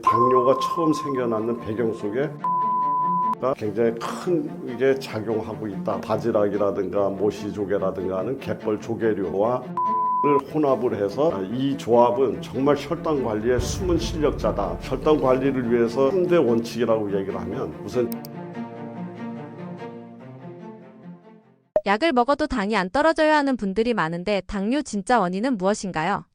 당뇨가 처음 생겨나는 배경 속에 굉장히 큰 게 작용하고 있다. 바지락이라든가 모시조개라든가 하는 갯벌 조개류와 를 혼합을 해서 이 조합은 정말 혈당 관리의 숨은 실력자다. 혈당 관리를 위해서 3대 원칙이라고 얘기를 하면 우선 약을 먹어도 당이 안 떨어져야 하는 분들이 많은데 당뇨 진짜 원인은 무엇인가요?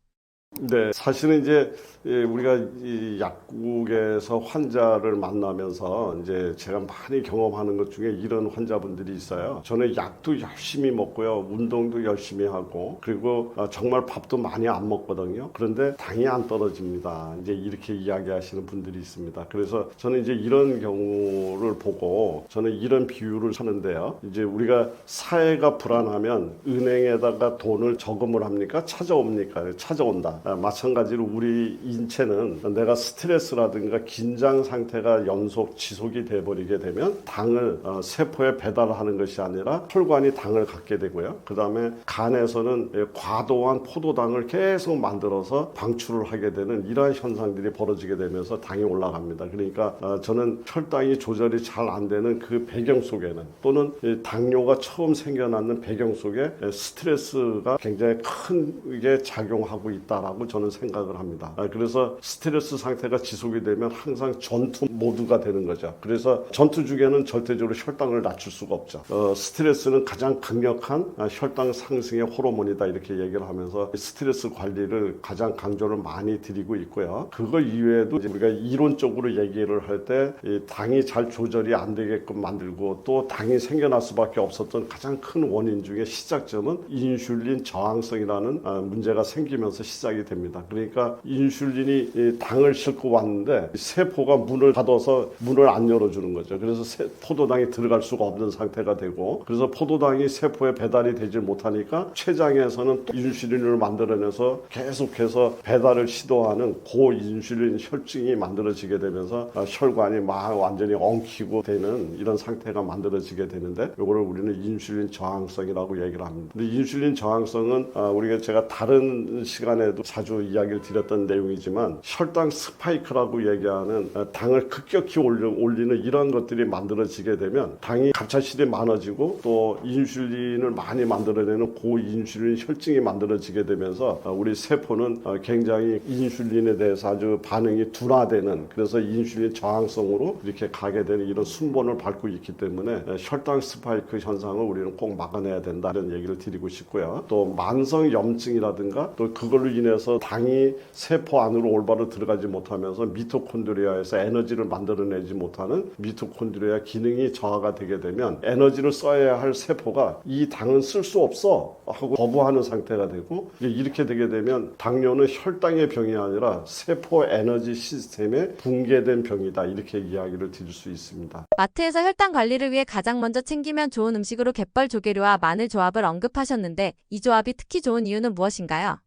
네, 사실은 이제 우리가 이 약국에서 환자를 만나면서 이제 제가 많이 경험하는 것 중에 이런 환자분들이 있어요. 저는 약도 열심히 먹고요, 운동도 열심히 하고, 그리고 정말 밥도 많이 안 먹거든요. 그런데 당이 안 떨어집니다. 이제 이렇게 이야기하시는 분들이 있습니다. 그래서 저는 이제 이런 경우를 보고 저는 이런 비유를 하는데요. 이제 우리가 사회가 불안하면 은행에다가 돈을 저금을 합니까? 찾아옵니까? 찾아온다. 마찬가지로 우리 인체는 내가 스트레스라든가 긴장 상태가 연속 지속이 돼버리게 되면 당을 세포에 배달하는 것이 아니라 혈관이 당을 갖게 되고요. 그 다음에 간에서는 과도한 포도당을 계속 만들어서 방출을 하게 되는 이러한 현상들이 벌어지게 되면서 당이 올라갑니다. 그러니까 저는 혈당이 조절이 잘 안 되는 그 배경 속에는, 또는 당뇨가 처음 생겨나는 배경 속에 스트레스가 굉장히 크게 작용하고 있다라고 저는 생각을 합니다. 그래서 스트레스 상태가 지속이 되면 항상 전투 모드가 되는 거죠. 그래서 전투 중에는 절대적으로 혈당을 낮출 수가 없죠. 스트레스는 가장 강력한 혈당 상승의 호르몬이다, 이렇게 얘기를 하면서 스트레스 관리를 가장 강조를 많이 드리고 있고요. 그거 이외에도 우리가 이론적으로 얘기를 할 때 당이 잘 조절이 안 되게끔 만들고 또 당이 생겨날 수밖에 없었던 가장 큰 원인 중에 시작점은 인슐린 저항성이라는 문제가 생기면서 시작이 됩니다. 그러니까 인슐린이 당을 싣고 왔는데 세포가 문을 닫아서 문을 안 열어주는 거죠. 그래서 포도당이 들어갈 수가 없는 상태가 되고, 그래서 포도당이 세포에 배달이 되지 못하니까 췌장에서는 또 인슐린을 만들어내서 계속해서 배달을 시도하는 고인슐린 혈증이 만들어지게 되면서 혈관이 막 완전히 엉키고 되는 이런 상태가 만들어지게 되는데, 이거를 우리는 인슐린 저항성이라고 얘기를 합니다. 근데 인슐린 저항성은 우리가 제가 다른 시간에도 자주 이야기를 드렸던 내용이지만 혈당 스파이크라고 얘기하는 당을 급격히 올리는 이런 것들이 만들어지게 되면 당이 갑작스레 많아지고 또 인슐린을 많이 만들어내는 고인슐린 혈증이 만들어지게 되면서 우리 세포는 굉장히 인슐린에 대해서 아주 반응이 둔화되는, 그래서 인슐린 저항성으로 이렇게 가게 되는 이런 순번을 밟고 있기 때문에 혈당 스파이크 현상을 우리는 꼭 막아내야 된다, 이런 얘기를 드리고 싶고요. 또 만성 염증이라든가 또 그걸로 인해서 당이 세포 안으로 올바로 들어가지 못하면서 미토콘드리아에서 에너지를 만들어내지 못하는 미토콘드리아 기능이 저하가 되게 되면 에너지를 써야 할 세포가 이 당은 쓸 수 없어 하고 거부하는 상태가 되고, 이렇게 되게 되면 당뇨는 혈당의 병이 아니라 세포 에너지 시스템의 붕괴된 병이다, 이렇게 이야기를 드릴 수 있습니다. 마트에서 혈당 관리를 위해 가장 먼저 챙기면 좋은 음식으로 갯벌 조개류와 마늘 조합을 언급하셨는데 이 조합이 특히 좋은 이유는 무엇인가요?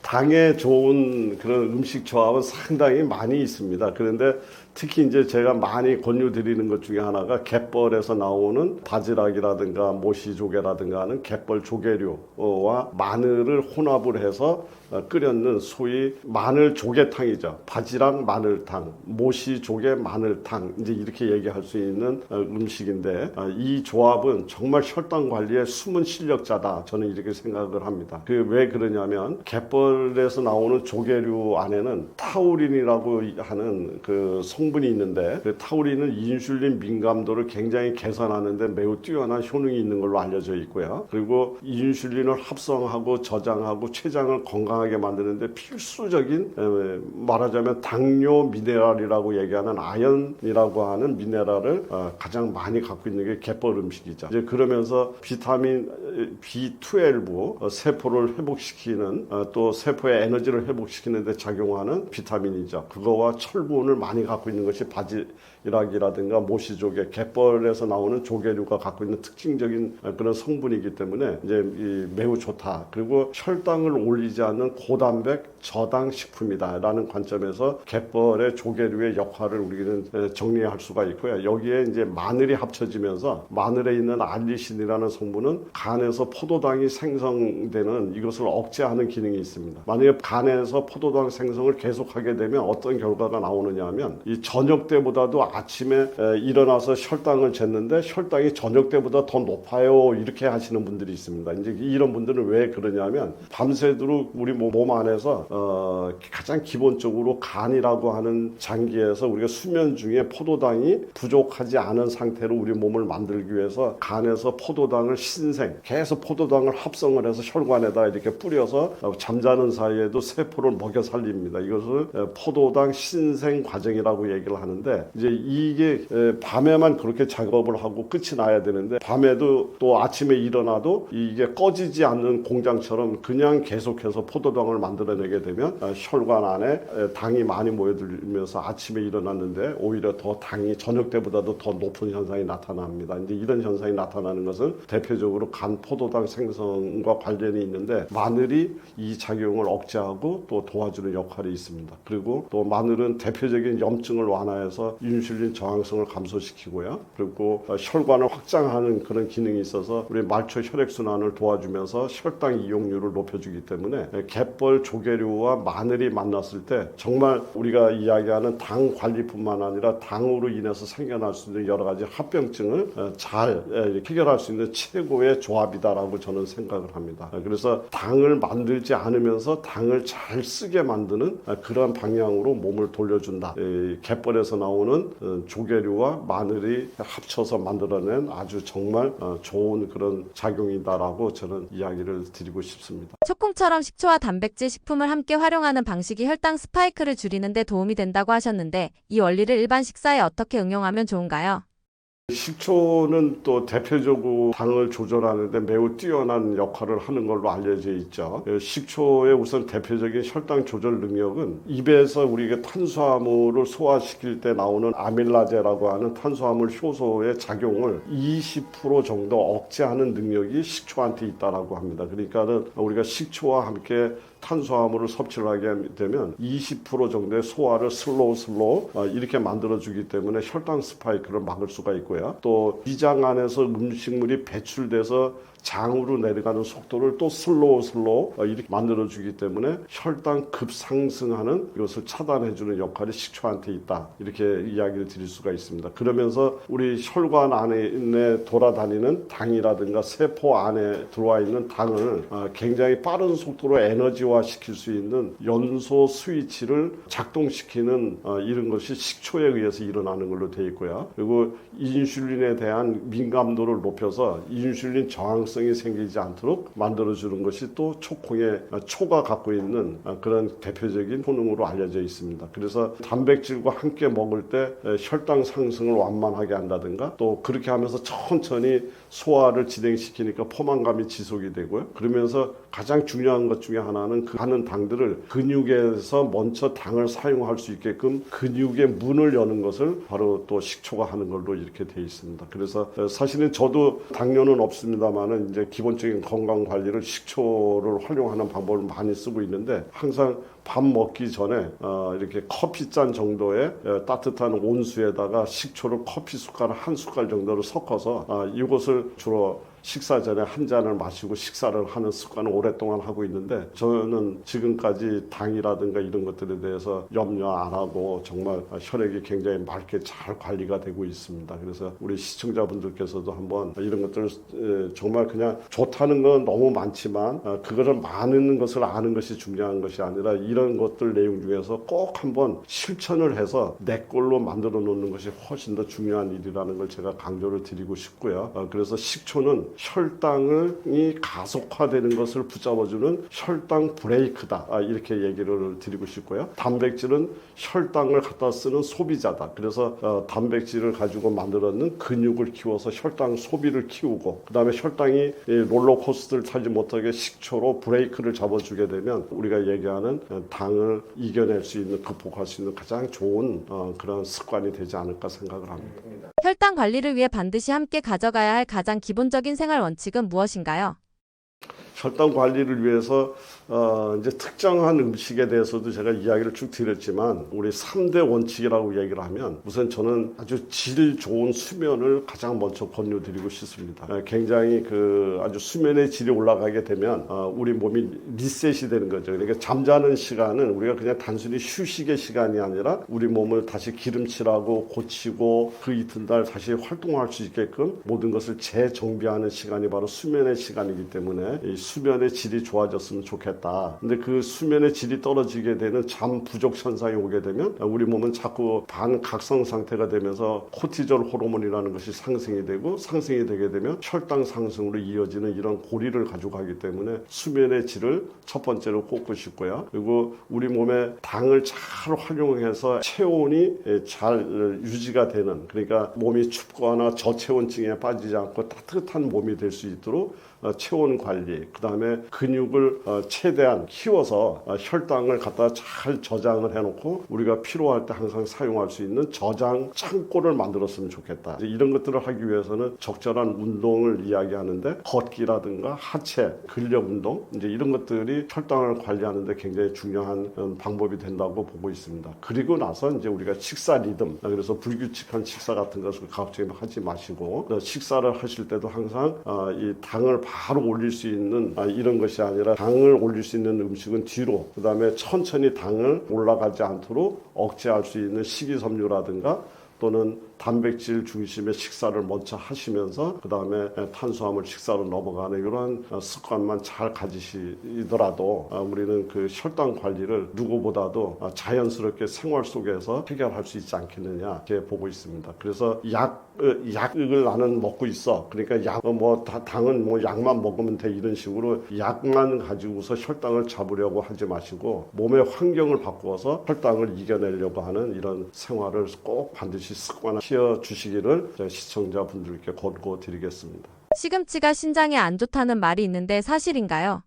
당에 좋은 그런 음식 조합은 상당히 많이 있습니다. 그런데 특히 이제 제가 많이 권유드리는 것 중에 하나가 갯벌에서 나오는 바지락이라든가 모시조개라든가 하는 갯벌 조개류와 마늘을 혼합을 해서 끓였는 소위 마늘 조개탕이죠. 바지락 마늘탕, 모시조개 마늘탕, 이제 이렇게 얘기할 수 있는 음식인데, 이 조합은 정말 혈당 관리의 숨은 실력자다, 저는 이렇게 생각을 합니다. 왜 그러냐면 갯벌에서 나오는 조개류 안에는 타우린이라고 하는 그 성분이 있는데, 그 타우린은 인슐린 민감도를 굉장히 개선하는데 매우 뛰어난 효능이 있는 걸로 알려져 있고요. 그리고 인슐린을 합성하고 저장하고 췌장을 건강하게 만드는데 필수적인, 말하자면 당뇨 미네랄이라고 얘기하는 아연이라고 하는 미네랄을 가장 많이 갖고 있는 게 갯벌 음식이죠. 이제 그러면서 비타민 B12, 세포를 회복시키는, 또 세포의 에너지를 회복시키는 데 작용하는 비타민이죠. 그거와 철분을 많이 갖고 있는 것이 바지락이라든가 모시조개, 갯벌에서 나오는 조개류가 갖고 있는 특징적인 그런 성분이기 때문에 이제 매우 좋다. 그리고 혈당을 올리지 않는 고단백 저당 식품이다라는 관점에서 갯벌의 조개류의 역할을 우리는 정리할 수가 있고요. 여기에 이제 마늘이 합쳐지면서 마늘에 있는 알리신이라는 성분은 간 간에서 포도당이 생성되는 이것을 억제하는 기능이 있습니다. 만약에 간에서 포도당 생성을 계속하게 되면 어떤 결과가 나오느냐 하면 이 저녁 때보다도 아침에 일어나서 혈당을 쟀는데 혈당이 저녁 때보다 더 높아요. 이렇게 하시는 분들이 있습니다. 이제 이런 분들은 왜 그러냐면 밤새도록 우리 몸 안에서 가장 기본적으로 간이라고 하는 장기에서 우리가 수면 중에 포도당이 부족하지 않은 상태로 우리 몸을 만들기 위해서 간에서 포도당을 계속 포도당을 합성을 해서 혈관에다 이렇게 뿌려서 잠자는 사이에도 세포를 먹여 살립니다. 이것을 포도당 신생 과정이라고 얘기를 하는데 이제 이게 밤에만 그렇게 작업을 하고 끝이 나야 되는데 밤에도 또 아침에 일어나도 이게 꺼지지 않는 공장처럼 그냥 계속해서 포도당을 만들어내게 되면 혈관 안에 당이 많이 모여들면서 아침에 일어났는데 오히려 더 당이 저녁 때보다도 더 높은 현상이 나타납니다. 이제 이런 현상이 나타나는 것은 대표적으로 간 포도당 생성과 관련이 있는데 마늘이 이 작용을 억제하고 또 도와주는 역할이 있습니다. 그리고 또 마늘은 대표적인 염증을 완화해서 인슐린 저항성을 감소시키고요. 그리고 혈관을 확장하는 그런 기능이 있어서 우리 말초 혈액순환을 도와주면서 혈당 이용률을 높여주기 때문에 갯벌 조개류와 마늘이 만났을 때 정말 우리가 이야기하는 당 관리뿐만 아니라 당으로 인해서 생겨날 수 있는 여러 가지 합병증을 잘 해결할 수 있는 최고의 조합이다라고 저는 생각을 합니다. 그래서 당을 만들지 않으면서 당을 잘 쓰게 만드는 그런 방향으로 몸을 돌려준다. 갯벌에서 나오는 조개류와 마늘이 합쳐서 만들어낸 아주 정말 좋은 그런 작용이다라고 저는 이야기를 드리고 싶습니다. 초콩처럼 식초와 단백질 식품을 함께 활용하는 방식이 혈당 스파이크를 줄이는 데 도움이 된다고 하셨는데 이 원리를 일반 식사에 어떻게 응용하면 좋은가요? 식초는 또 대표적으로 당을 조절하는데 매우 뛰어난 역할을 하는 걸로 알려져 있죠. 식초의 우선 대표적인 혈당 조절 능력은 입에서 우리가 탄수화물을 소화시킬 때 나오는 아밀라제라고 하는 탄수화물 효소의 작용을 20% 정도 억제하는 능력이 식초한테 있다라고 합니다. 그러니까는 우리가 식초와 함께 탄수화물을 섭취를 하게 되면 20% 정도의 소화를 슬로우 이렇게 만들어주기 때문에 혈당 스파이크를 막을 수가 있고요. 또 위장 안에서 음식물이 배출돼서 장으로 내려가는 속도를 또 슬로우 이렇게 만들어주기 때문에 혈당 급상승하는 이것을 차단해주는 역할이 식초한테 있다. 이렇게 이야기를 드릴 수가 있습니다. 그러면서 우리 혈관 안에 돌아다니는 당이라든가 세포 안에 들어와 있는 당을 굉장히 빠른 속도로 에너지화 시킬 수 있는 연소 스위치를 작동시키는 이런 것이 식초에 의해서 일어나는 걸로 되어 있고요. 그리고 인슐린에 대한 민감도를 높여서 인슐린 저항성이 생기지 않도록 만들어주는 것이 또 초가 갖고 있는 그런 대표적인 효능으로 알려져 있습니다. 그래서 단백질과 함께 먹을 때 혈당 상승을 완만하게 한다든가 또 그렇게 하면서 천천히 소화를 진행시키니까 포만감이 지속이 되고요. 그러면서 가장 중요한 것 중에 하나는 그 하는 당들을 근육에서 먼저 당을 사용할 수 있게끔 근육의 문을 여는 것을 바로 또 식초가 하는 걸로 이렇게 되어 있습니다. 그래서 사실은 저도 당뇨는 없습니다만은 이제 기본적인 건강 관리를 식초를 활용하는 방법을 많이 쓰고 있는데 항상 밥 먹기 전에 이렇게 커피 잔 정도의 따뜻한 온수에다가 식초를 커피 숟가락 한 숟갈 정도를 섞어서 이것을 주로 식사 전에 한 잔을 마시고 식사를 하는 습관을 오랫동안 하고 있는데 저는 지금까지 당이라든가 이런 것들에 대해서 염려 안 하고 정말 혈액이 굉장히 맑게 잘 관리가 되고 있습니다. 그래서 우리 시청자분들께서도 한번 이런 것들을 정말 그냥 좋다는 건 너무 많지만 그거를 많은 것을 아는 것이 중요한 것이 아니라 이런 것들 내용 중에서 꼭 한번 실천을 해서 내 걸로 만들어 놓는 것이 훨씬 더 중요한 일이라는 걸 제가 강조를 드리고 싶고요. 그래서 식초는 혈당이 가속화되는 것을 붙잡아주는 혈당 브레이크다. 이렇게 얘기를 드리고 싶고요. 단백질은 혈당을 갖다 쓰는 소비자다. 그래서 단백질을 가지고 만들었는 근육을 키워서 혈당 소비를 키우고 그 다음에 혈당이 롤러코스터를 타지 못하게 식초로 브레이크를 잡아주게 되면 우리가 얘기하는 당을 이겨낼 수 있는 극복할 수 있는 가장 좋은 그런 습관이 되지 않을까 생각을 합니다. 혈당 관리를 위해 반드시 함께 가져가야 할 가장 기본적인 생활 원칙은 무엇인가요? 혈당 관리를 위해서 이제 특정한 음식에 대해서도 제가 이야기를 쭉 드렸지만 우리 3대 원칙이라고 얘기를 하면 우선 저는 아주 질 좋은 수면을 가장 먼저 권유드리고 싶습니다. 굉장히 아주 수면의 질이 올라가게 되면 우리 몸이 리셋이 되는 거죠. 그러니까 잠자는 시간은 우리가 그냥 단순히 휴식의 시간이 아니라 우리 몸을 다시 기름칠하고 고치고 그 이튿날 다시 활동할 수 있게끔 모든 것을 재정비하는 시간이 바로 수면의 시간이기 때문에 이 수면의 질이 좋아졌으면 좋겠다. 근데 그 수면의 질이 떨어지게 되는 잠 부족 현상이 오게 되면 우리 몸은 자꾸 반각성 상태가 되면서 코티졸 호르몬이라는 것이 상승이 되고 상승이 되게 되면 혈당 상승으로 이어지는 이런 고리를 가지고 가기 때문에 수면의 질을 첫 번째로 꼽고 싶고요. 그리고 우리 몸에 당을 잘 활용해서 체온이 잘 유지가 되는, 그러니까 몸이 춥거나 저체온증에 빠지지 않고 따뜻한 몸이 될 수 있도록 체온 관리, 그 다음에 근육을 최대한 키워서 혈당을 갖다 잘 저장을 해놓고 우리가 필요할 때 항상 사용할 수 있는 저장 창고를 만들었으면 좋겠다. 이런 것들을 하기 위해서는 적절한 운동을 이야기하는데 걷기라든가 하체, 근력 운동, 이제 이런 것들이 혈당을 관리하는데 굉장히 중요한 방법이 된다고 보고 있습니다. 그리고 나서 이제 우리가 식사 리듬, 그래서 불규칙한 식사 같은 것을 갑자기 하지 마시고 식사를 하실 때도 항상 이 당을 바로 올릴 수 있는 이런 것이 아니라 당을 올릴 수 있는 음식은 뒤로, 그 다음에 천천히 당을 올라가지 않도록 억제할 수 있는 식이섬유라든가 또는 단백질 중심의 식사를 먼저 하시면서 그 다음에 탄수화물 식사로 넘어가는 이런 습관만 잘 가지시더라도 우리는 그 혈당 관리를 누구보다도 자연스럽게 생활 속에서 해결할 수 있지 않겠느냐 이렇게 보고 있습니다. 그래서 약을 나는 먹고 있어. 그러니까 당은 약만 먹으면 돼, 이런 식으로 약만 가지고서 혈당을 잡으려고 하지 마시고 몸의 환경을 바꾸어서 혈당을 이겨내려고 하는 이런 생활을 꼭 반드시 습관화 주시기를 시청자분들께 권고드리겠습니다. 시금치가 신장에 안 좋다는 말이 있는데 사실인가요?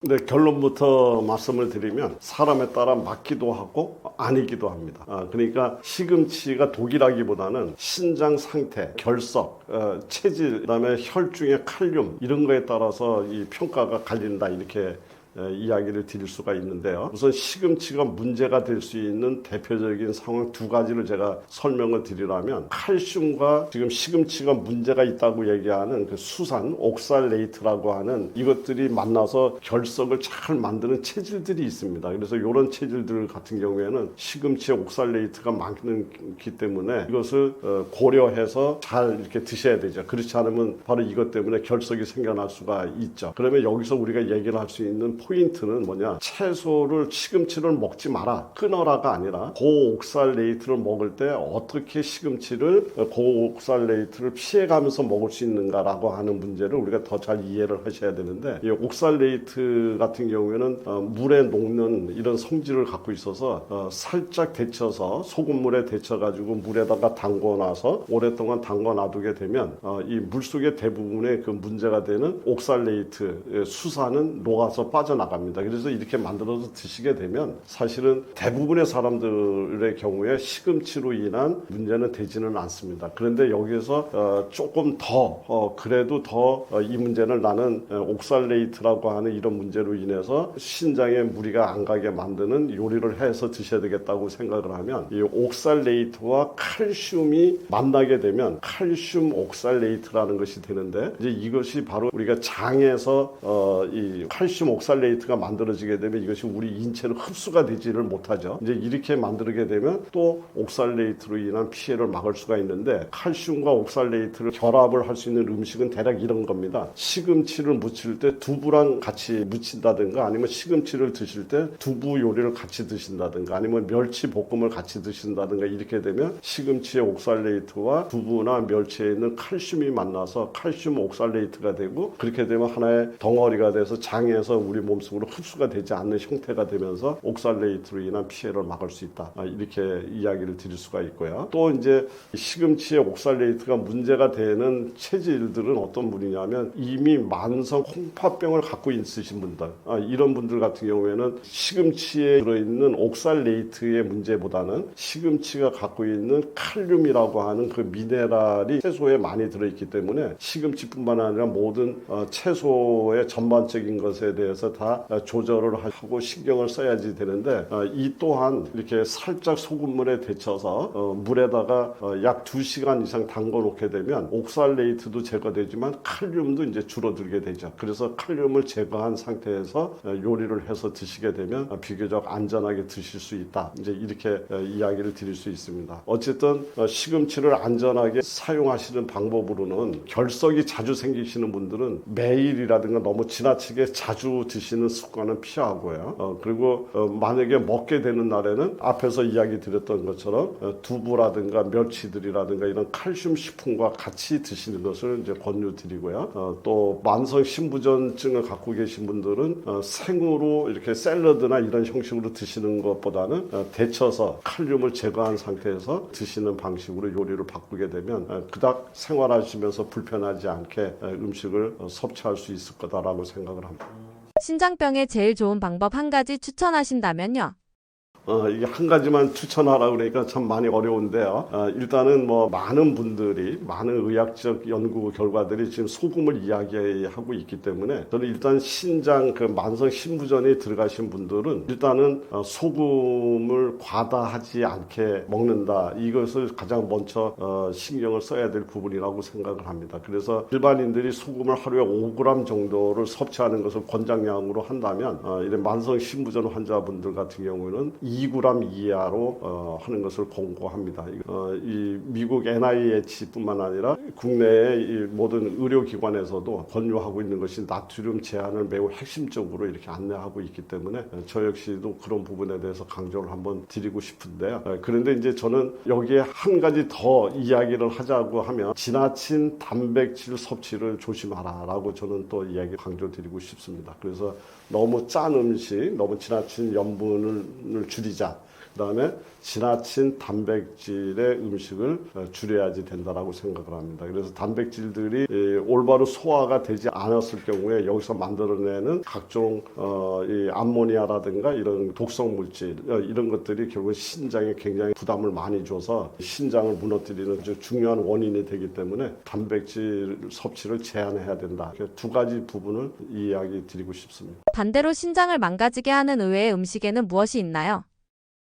네, 결론부터 말씀을 드리면 사람에 따라 맞기도 하고 아니기도 합니다. 그러니까 시금치가 독이라기보다는 신장 상태, 결석, 체질, 그다음에 혈중의 칼륨 이런 거에 따라서 이 평가가 갈린다, 이렇게 이야기를 드릴 수가 있는데요. 우선 시금치가 문제가 될 수 있는 대표적인 상황 두 가지를 제가 설명을 드리라면, 칼슘과 지금 시금치가 문제가 있다고 얘기하는 그 수산, 옥살레이트라고 하는 이것들이 만나서 결석을 잘 만드는 체질들이 있습니다. 그래서 이런 체질들 같은 경우에는 시금치에 옥살레이트가 많기 때문에 이것을 고려해서 잘 이렇게 드셔야 되죠. 그렇지 않으면 바로 이것 때문에 결석이 생겨날 수가 있죠. 그러면 여기서 우리가 얘기를 할 수 있는 포인트는 뭐냐, 채소를, 시금치를 먹지 마라, 끊어라가 아니라 고옥살레이트를 먹을 때 어떻게 시금치를, 고옥살레이트를 피해가면서 먹을 수 있는가라고 하는 문제를 우리가 더 잘 이해를 하셔야 되는데, 이 옥살레이트 같은 경우에는 물에 녹는 이런 성질을 갖고 있어서 살짝 데쳐서 소금물에 데쳐가지고 물에다가 담궈놔서 오랫동안 담궈놔두게 되면 이 물속의 대부분의 그 문제가 되는 옥살레이트 수산은 녹아서 빠져나갑니다. 그래서 이렇게 만들어서 드시게 되면 사실은 대부분의 사람들의 경우에 시금치로 인한 문제는 되지는 않습니다. 그런데 여기서 조금 더 그래도 더 이 문제는 나는 옥살레이트라고 하는 이런 문제로 인해서 신장에 무리가 안 가게 만드는 요리를 해서 드셔야 되겠다고 생각을 하면, 이 옥살레이트와 칼슘이 만나게 되면 칼슘 옥살레이트라는 것이 되는데, 이제 이것이 바로 우리가 장에서 이 칼슘 옥살레이트가 만들어지게 되면 이것이 우리 인체로 흡수가 되지를 못하죠. 이제 이렇게 만들게 되면 또 옥살레이트로 인한 피해를 막을 수가 있는데, 칼슘과 옥살레이트를 결합을 할 수 있는 음식은 대략 이런 겁니다. 시금치를 무칠 때 두부랑 같이 무친다든가, 아니면 시금치를 드실 때 두부 요리를 같이 드신다든가, 아니면 멸치 볶음을 같이 드신다든가, 이렇게 되면 시금치의 옥살레이트와 두부나 멸치에 있는 칼슘이 만나서 칼슘 옥살레이트가 되고, 그렇게 되면 하나의 덩어리가 돼서 장에서 우리 몸 몸 속으로 흡수가 되지 않는 형태가 되면서 옥살레이트로 인한 피해를 막을 수 있다. 이렇게 이야기를 드릴 수가 있고요. 또 이제 시금치의 옥살레이트가 문제가 되는 체질들은 어떤 분이냐면 이미 만성 홍파병을 갖고 있으신 분들, 이런 분들 같은 경우에는 시금치에 들어있는 옥살레이트의 문제보다는 시금치가 갖고 있는 칼륨이라고 하는 그 미네랄이 채소에 많이 들어있기 때문에 시금치뿐만 아니라 모든 채소의 전반적인 것에 대해서 다 조절을 하고 신경을 써야지 되는데, 이 또한 이렇게 살짝 소금물에 데쳐서 물에다가 약 2시간 이상 담궈 놓게 되면 옥살레이트도 제거되지만 칼륨도 이제 줄어들게 되죠. 그래서 칼륨을 제거한 상태에서 요리를 해서 드시게 되면 비교적 안전하게 드실 수 있다. 이제 이렇게 이야기를 드릴 수 있습니다. 어쨌든 시금치를 안전하게 사용하시는 방법으로는 결석이 자주 생기시는 분들은 매일이라든가 너무 지나치게 자주 드시는 습관은 피하고요. 그리고 만약에 먹게 되는 날에는 앞에서 이야기 드렸던 것처럼 두부라든가 멸치들이라든가 이런 칼슘 식품과 같이 드시는 것을 이제 권유드리고요. 또 만성 신부전증을 갖고 계신 분들은 생으로 이렇게 샐러드나 이런 형식으로 드시는 것보다는 데쳐서 칼륨을 제거한 상태에서 드시는 방식으로 요리를 바꾸게 되면 그닥 생활하시면서 불편하지 않게 음식을 섭취할 수 있을 거다라고 생각을 합니다. 신장병에 제일 좋은 방법 한 가지 추천하신다면요? 이게 한 가지만 추천하라고 그러니까 참 많이 어려운데요. 일단은 뭐 많은 분들이, 많은 의학적 연구 결과들이 지금 소금을 이야기하고 있기 때문에 저는 일단 신장, 그 만성 신부전에 들어가신 분들은 일단은 소금을 과다하지 않게 먹는다. 이것을 가장 먼저 신경을 써야 될 부분이라고 생각을 합니다. 그래서 일반인들이 소금을 하루에 5g 정도를 섭취하는 것을 권장량으로 한다면 이런 만성 신부전 환자분들 같은 경우는 2g 이하로 하는 것을 권고합니다. 이 미국 NIH뿐만 아니라 국내의 이 모든 의료기관에서도 권유하고 있는 것이 나트륨 제한을 매우 핵심적으로 이렇게 안내하고 있기 때문에 저 역시도 그런 부분에 대해서 강조를 한번 드리고 싶은데요. 그런데 이제 저는 여기에 한 가지 더 이야기를 하자고 하면 지나친 단백질 섭취를 조심하라라고 저는 또 이야기 강조드리고 싶습니다. 그래서 너무 짠 음식, 너무 지나친 염분을 줄이자. 그다음에 지나친 단백질의 음식을 줄여야지 된다라고 생각을 합니다. 그래서 단백질들이 올바로 소화가 되지 않았을 경우에 여기서 만들어내는 각종 이 암모니아라든가 이런 독성 물질 이런 것들이 결국 신장에 굉장히 부담을 많이 줘서 신장을 무너뜨리는 아주 중요한 원인이 되기 때문에 단백질 섭취를 제한해야 된다. 두 가지 부분을 이야기 드리고 싶습니다. 반대로 신장을 망가지게 하는 의외의 음식에는 무엇이 있나요?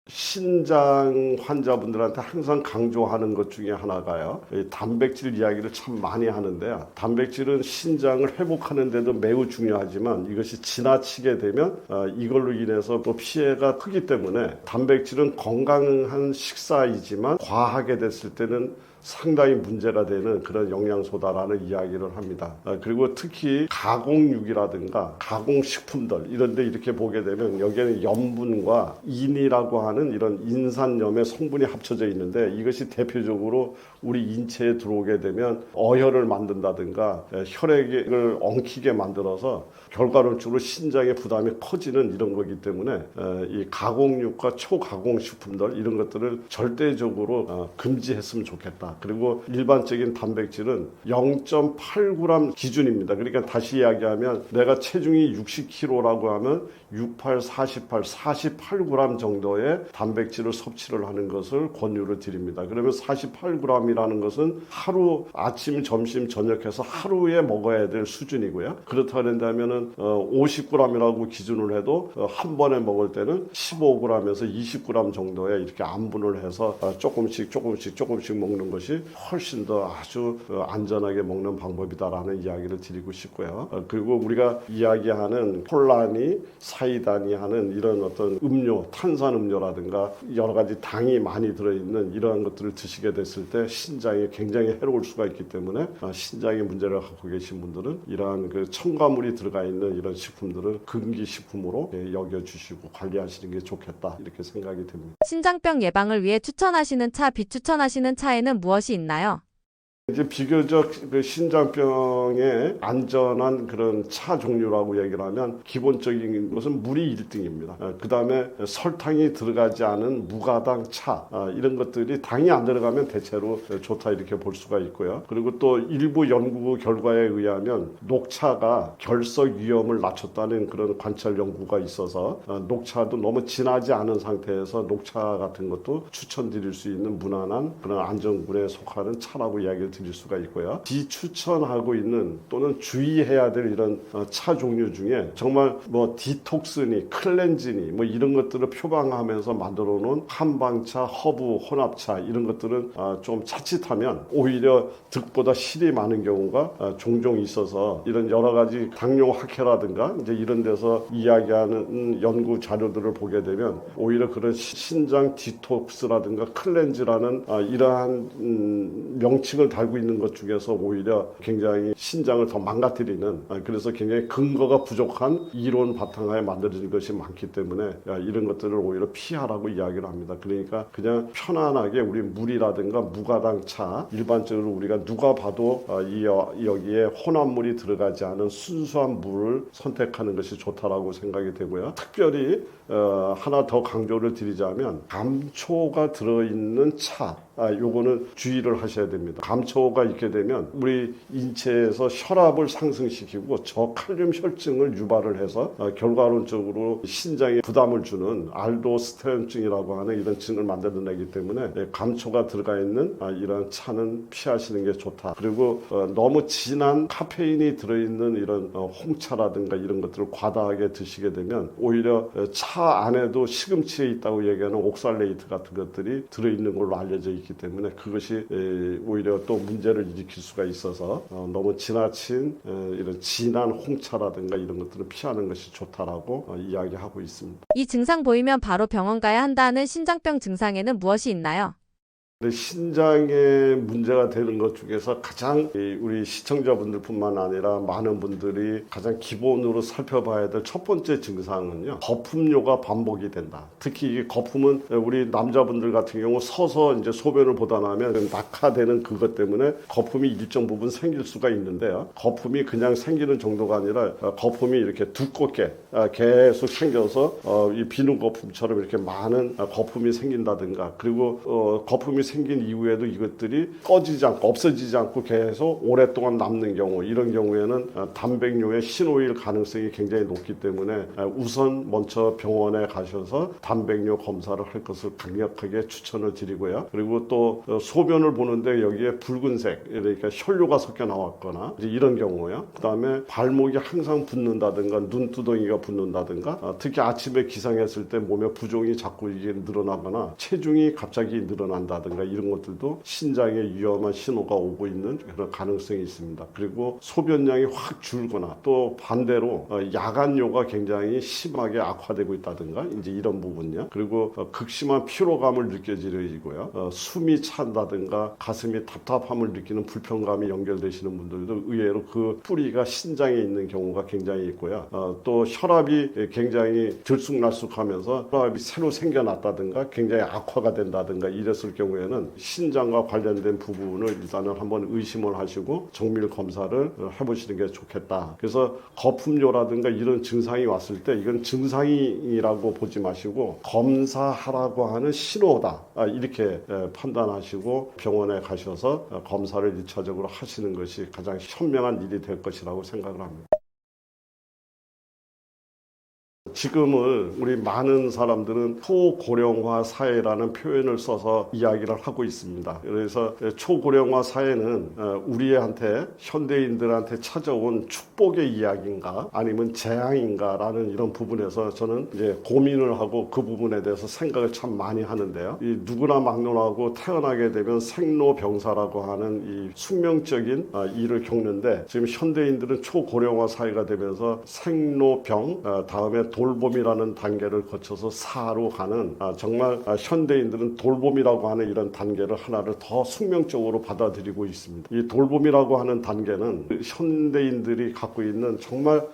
신장 환자분들한테 항상 강조하는 것 중에 하나가요. 단백질 이야기를 참 많이 하는데요. 단백질은 신장을 회복하는 데도 매우 중요하지만 이것이 지나치게 되면 이걸로 인해서 또 피해가 크기 때문에 단백질은 건강한 식사이지만 과하게 됐을 때는 상당히 문제가 되는 그런 영양소다라는 이야기를 합니다. 그리고 특히 가공육이라든가 가공식품들 이런 데 이렇게 보게 되면 여기에는 염분과 인이라고 하는 이런 인산염의 성분이 합쳐져 있는데 이것이 대표적으로 우리 인체에 들어오게 되면 어혈을 만든다든가 혈액을 엉키게 만들어서 결과론적으로 신장의 부담이 커지는 이런 거기 때문에 이 가공육과 초가공식품들 이런 것들을 절대적으로 금지했으면 좋겠다. 그리고 일반적인 단백질은 0.8g 기준입니다. 그러니까 다시 이야기하면 내가 체중이 60kg라고 하면 68, 48, 48g 정도의 단백질을 섭취를 하는 것을 권유를 드립니다. 그러면 48g이라는 것은 하루 아침, 점심, 저녁해서 하루에 먹어야 될 수준이고요. 그렇다 그런다면은 50g이라고 기준을 해도 한 번에 먹을 때는 15g에서 20g 정도의 이렇게 안분을 해서 조금씩 먹는 것이 훨씬 더 아주 안전하게 먹는 방법이다라는 이야기를 드리고 싶고요. 그리고 우리가 이야기하는 콜라니, 사이다니 하는 이런 어떤 음료, 탄산음료라든가 여러 가지 당이 많이 들어있는 이러한 것들을 드시게 됐을 때 신장에 굉장히 해로울 수가 있기 때문에 신장에 문제를 갖고 계신 분들은 이러한 그 첨가물이 들어가 있는 이런 식품들을 금기식품으로 여겨주시고 관리하시는 게 좋겠다 이렇게 생각이 됩니다. 신장병 예방을 위해 추천하시는 차, 비추천하시는 차에는 무엇이 있나요? 이제 비교적 그 신장병의 안전한 그런 차 종류라고 얘기를 하면 기본적인 것은 물이 1등입니다. 그 다음에 설탕이 들어가지 않은 무가당 차, 이런 것들이 당이 안 들어가면 대체로 좋다 이렇게 볼 수가 있고요. 그리고 또 일부 연구 결과에 의하면 녹차가 결석 위험을 낮췄다는 그런 관찰 연구가 있어서 녹차도 너무 진하지 않은 상태에서 녹차 같은 것도 추천드릴 수 있는 무난한 그런 안전군에 속하는 차라고 이야기를 드릴 수가 있고요. 비추천하고 있는 또는 주의해야 될 이런 차 종류 중에 정말 뭐 디톡스니 클렌즈니 뭐 이런 것들을 표방하면서 만들어 놓은 한방차, 허브, 혼합차 이런 것들은 좀 자칫하면 오히려 득보다 실이 많은 경우가 종종 있어서 이런 여러 가지 당뇨 학회라든가 이제 이런 데서 이야기하는 연구 자료들을 보게 되면 오히려 그런 신장 디톡스라든가 클렌즈라는 이러한 명칭을 달고 있는 것 중에서 오히려 굉장히 신장을 더 망가뜨리는, 그래서 굉장히 근거가 부족한 이론 바탕하에 만들어진 것이 많기 때문에 이런 것들을 오히려 피하라고 이야기를 합니다. 그러니까 그냥 편안하게 우리 물이라든가 무가당 차, 일반적으로 우리가 누가 봐도 여기에 혼합물이 들어가지 않은 순수한 물을 선택하는 것이 좋다라고 생각이 되고요. 특별히 하나 더 강조를 드리자면 감초가 들어있는 차, 요거는 주의를 하셔야 됩니다. 감초가 있게 되면 우리 인체에서 혈압을 상승시키고 저칼륨 혈증을 유발을 해서 결과론적으로 신장에 부담을 주는 알도스테론증이라고 하는 이런 증을 만들어내기 때문에 감초가 들어가 있는 이런 차는 피하시는 게 좋다. 그리고 너무 진한 카페인이 들어있는 이런 홍차라든가 이런 것들을 과다하게 드시게 되면 오히려 차 안에도 시금치에 있다고 얘기하는 옥살레이트 같은 것들이 들어있는 걸로 알려져 있기 때문에 그것이 오히려 또 문제를 일으킬 수가 있어서 너무 지나친 이런 진한 홍차라든가 이런 것들은 피하는 것이 좋다라고 이야기하고 있습니다. 이 증상 보이면 바로 병원 가야 한다는 신장병 증상에는 무엇이 있나요? 신장에 문제가 되는 것 중에서 가장 우리 시청자분들뿐만 아니라 많은 분들이 가장 기본으로 살펴봐야 될 첫 번째 증상은요, 거품료가 반복이 된다. 특히 이 거품은 우리 남자분들 같은 경우 서서 이제 소변을 보다 나면 낙하되는 그것 때문에 거품이 일정 부분 생길 수가 있는데요. 거품이 그냥 생기는 정도가 아니라 거품이 이렇게 두껍게 계속 생겨서 이 비누 거품처럼 이렇게 많은 거품이 생긴다든가, 그리고 거품이 생긴 이후에도 이것들이 꺼지지 않고 없어지지 않고 계속 오랫동안 남는 경우, 이런 경우에는 단백뇨의 신호일 가능성이 굉장히 높기 때문에 우선 먼저 병원에 가셔서 단백뇨 검사를 할 것을 강력하게 추천을 드리고요. 그리고 또 소변을 보는데 여기에 붉은색, 그러니까 혈뇨가 섞여 나왔거나 이제 이런 경우요. 그 다음에 발목이 항상 붓는다든가 눈두덩이가 붓는다든가, 특히 아침에 기상했을 때 몸에 부종이 자꾸 이게 늘어나거나 체중이 갑자기 늘어난다든가 이런 것들도 신장에 위험한 신호가 오고 있는 그런 가능성이 있습니다. 그리고 소변량이 확 줄거나 또 반대로 야간뇨가 굉장히 심하게 악화되고 있다든가 이제 이런 부분요. 그리고 극심한 피로감을 느껴지고요. 숨이 찬다든가 가슴이 답답함을 느끼는 불편감이 연결되시는 분들도 의외로 그 뿌리가 신장에 있는 경우가 굉장히 있고요. 또 혈압이 굉장히 들쑥날쑥하면서 혈압이 새로 생겨났다든가 굉장히 악화가 된다든가 이랬을 경우에는 신장과 관련된 부분을 일단은 한번 의심을 하시고 정밀 검사를 해보시는 게 좋겠다. 그래서 거품료라든가 이런 증상이 왔을 때 이건 증상이라고 보지 마시고 검사하라고 하는 신호다, 이렇게 판단하시고 병원에 가셔서 검사를 1차적으로 하시는 것이 가장 현명한 일이 될 것이라고 생각을 합니다. 지금은 우리 많은 사람들은 초고령화 사회라는 표현을 써서 이야기를 하고 있습니다. 그래서 초고령화 사회는 우리한테 현대인들한테 찾아온 축복의 이야기인가 아니면 재앙인가라는 이런 부분에서 저는 이제 고민을 하고 그 부분에 대해서 생각을 참 많이 하는데요. 이 누구나 막론하고 태어나게 되면 생로병사라고 하는 이 숙명적인 일을 겪는데 지금 현대인들은 초고령화 사회가 되면서 생로병, 다음에 돌봄이라는 단계를 거쳐서 사로 가는 정말 현대인들은 돌봄이라고 하는 이런 단계를 하나를 더 숙명적으로 받아들이고 있습니다. 이 돌봄이라고 하는 단계는 현대인들이 갖고 있는 정말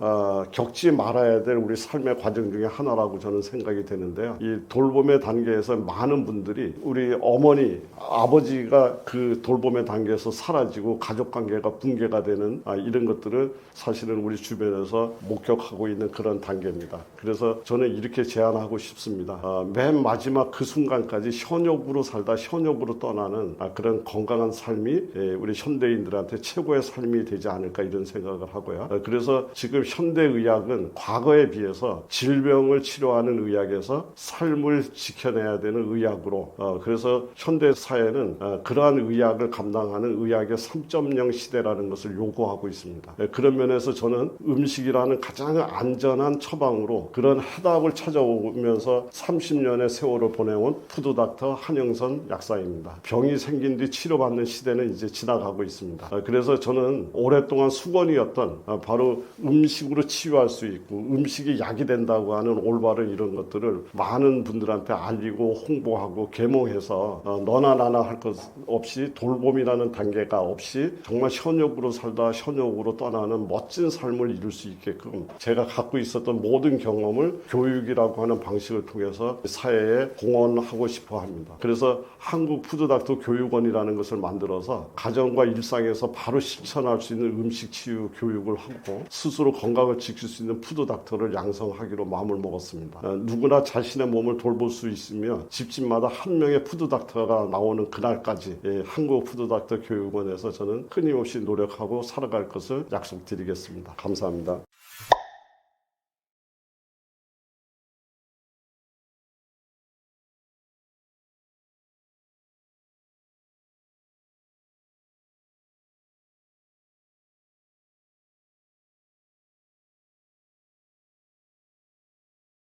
겪지 말아야 될 우리 삶의 과정 중에 하나라고 저는 생각이 되는데요. 이 돌봄의 단계에서 많은 분들이 우리 어머니, 아버지가 그 돌봄의 단계에서 사라지고 가족관계가 붕괴가 되는 이런 것들을 사실은 우리 주변에서 목격하고 있는 그런 단계입니다. 그래서 저는 이렇게 제안하고 싶습니다. 맨 마지막 그 순간까지 현역으로 살다 현역으로 떠나는 그런 건강한 삶이 우리 현대인들한테 최고의 삶이 되지 않을까 이런 생각을 하고요. 그래서 지금 현대의학은 과거에 비해서 질병을 치료하는 의학에서 삶을 지켜내야 되는 의학으로 그래서 현대사회는 그러한 의학을 감당하는 의학의 3.0 시대라는 것을 요구하고 있습니다. 그런 면에서 저는 음식이라는 가장 안전한 처방으로 그런 해답을 찾아오면서 30년의 세월을 보내온 푸드닥터 한영선 약사입니다. 병이 생긴 뒤 치료받는 시대는 이제 지나가고 있습니다. 그래서 저는 오랫동안 수건이었던 바로 음식으로 치유할 수 있고 음식이 약이 된다고 하는 올바른 이런 것들을 많은 분들한테 알리고 홍보하고 계몽해서 너나 나나 할 것 없이 돌봄이라는 단계가 없이 정말 현역으로 살다 현역으로 떠나는 멋진 삶을 이룰 수 있게끔 제가 갖고 있었던 모든 경험을 교육이라고 하는 방식을 통해서 사회에 공헌하고 싶어 합니다. 그래서 한국 푸드닥터 교육원이라는 것을 만들어서 가정과 일상에서 바로 실천할 수 있는 음식 치유 교육을 하고 스스로 건강을 지킬 수 있는 푸드닥터를 양성하기로 마음을 먹었습니다. 누구나 자신의 몸을 돌볼 수 있으며 집집마다 한 명의 푸드닥터가 나오는 그날까지 한국 푸드닥터 교육원에서 저는 끊임없이 노력하고 살아갈 것을 약속드리겠습니다. 감사합니다.